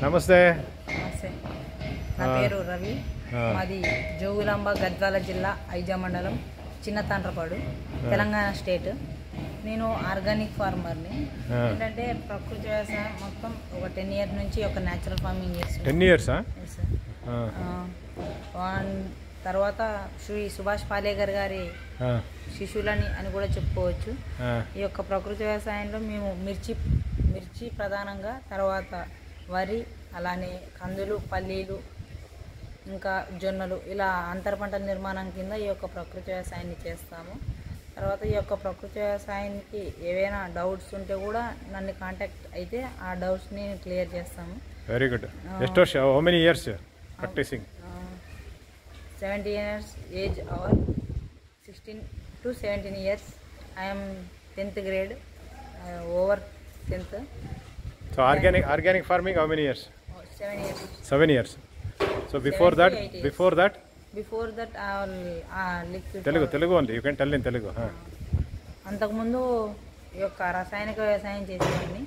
నమస్తే. నమస్తే. నా పేరు రవి. మాది జోగులాంబ గద్వాల జిల్లా ఐజా మండలం చిన్న తాండ్రపాడు తెలంగాణ స్టేట్. నేను ఆర్గానిక్ ఫార్మర్ని. ఏంటంటే ప్రకృతి వ్యవసాయం మొత్తం ఒక 10 years నుంచి ఒక న్యాచురల్ ఫార్మింగ్ చేస్తాను. 10 years? తర్వాత శ్రీ సుభాష్ పాలేకర్ గారి శిష్యులని అని కూడా చెప్పుకోవచ్చు. ఈ యొక్క ప్రకృతి వ్యవసాయంలో మేము మిర్చి ప్రధానంగా, తర్వాత వరి, అలానే కందులు, పల్లీలు, ఇంకా జొన్నలు, ఇలా అంతర పంటల నిర్మాణం కింద ఈ యొక్క ప్రకృతి వ్యవసాయాన్ని చేస్తాము. తర్వాత ఈ యొక్క ప్రకృతి వ్యవసాయానికి ఏవైనా డౌట్స్ ఉంటే కూడా నన్ను కాంటాక్ట్ అయితే ఆ డౌట్స్ని క్లియర్ చేస్తాము. Very good. How many years practicing? 70 years age, hour 16 to 17 years. I am 10th grade, over 10th. So organic farming how many years? 7 years. 7 years. So before that Telugu only, you can tell in Telugu. అంతకుముందు ఈ యొక్క రసాయనిక వ్యవసాయం చేసేవాడిని.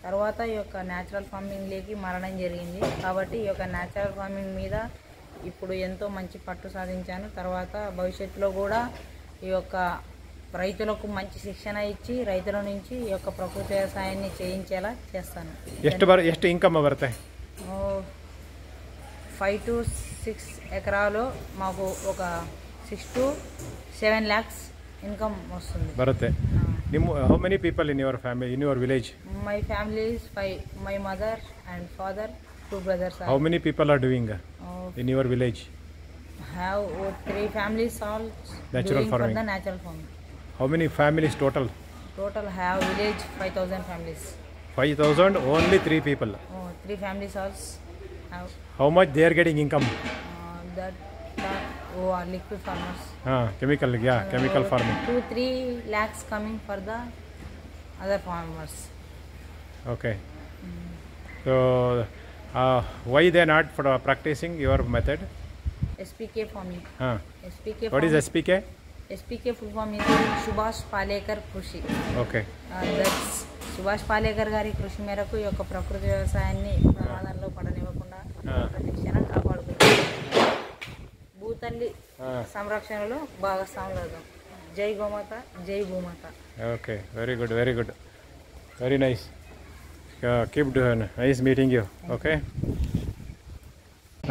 తర్వాత ఈ యొక్క natural ఫార్మింగ్లోకి మారడం జరిగింది. కాబట్టి ఈ యొక్క న్యాచురల్ ఫార్మింగ్ మీద ఇప్పుడు ఎంతో మంచి పట్టు సాధించాను. తర్వాత భవిష్యత్తులో కూడా ఈ యొక్క రైతులకు మంచి శిక్షణ ఇచ్చి రైతుల నుంచి ఈ యొక్క ప్రకృతి వ్యవసాయాన్ని చేయించేలా చేస్తాను. ಎಷ್ಟು ఇన్కమ్ బರುತ್ತೆ? 5 to 6 ఎకరాలో మాకు ఒక 6 to 7 lakhs ఇన్కమ్ వస్తుంది. బರುತ್ತೆ. How many people in your family, in your village? My family is 5. My mother and father, 2 brothers. How many people are doing in your village? Have 3 families all natural farming. For the natural farming. How many families total? Total have village 5,000 families. 5,000, only 3 people. 3 families also have. How much they are getting income? That are liquid farmers. Chemical farming. 2-3 lakhs coming for the other farmers. Okay. So why they not for practicing your method? SPK farming. SPK. What is SPK? SPK full form is Subhash Palekar కృషి. Okay. That's Subhash Palekar గారి కృషి మేరకు ఈ యొక్క ప్రకృతి వ్యవసాయాన్ని ప్రమాదంలో పడనివ్వకుండా ప్రతి క్షణం కాపాడుకుంటాం. భూతల్లి సంరక్షణలో భాగస్వాములు. జై గోమాత, జై భూమాత. Okay, very good, very nice. Keep doing. Nice meeting you. Okay.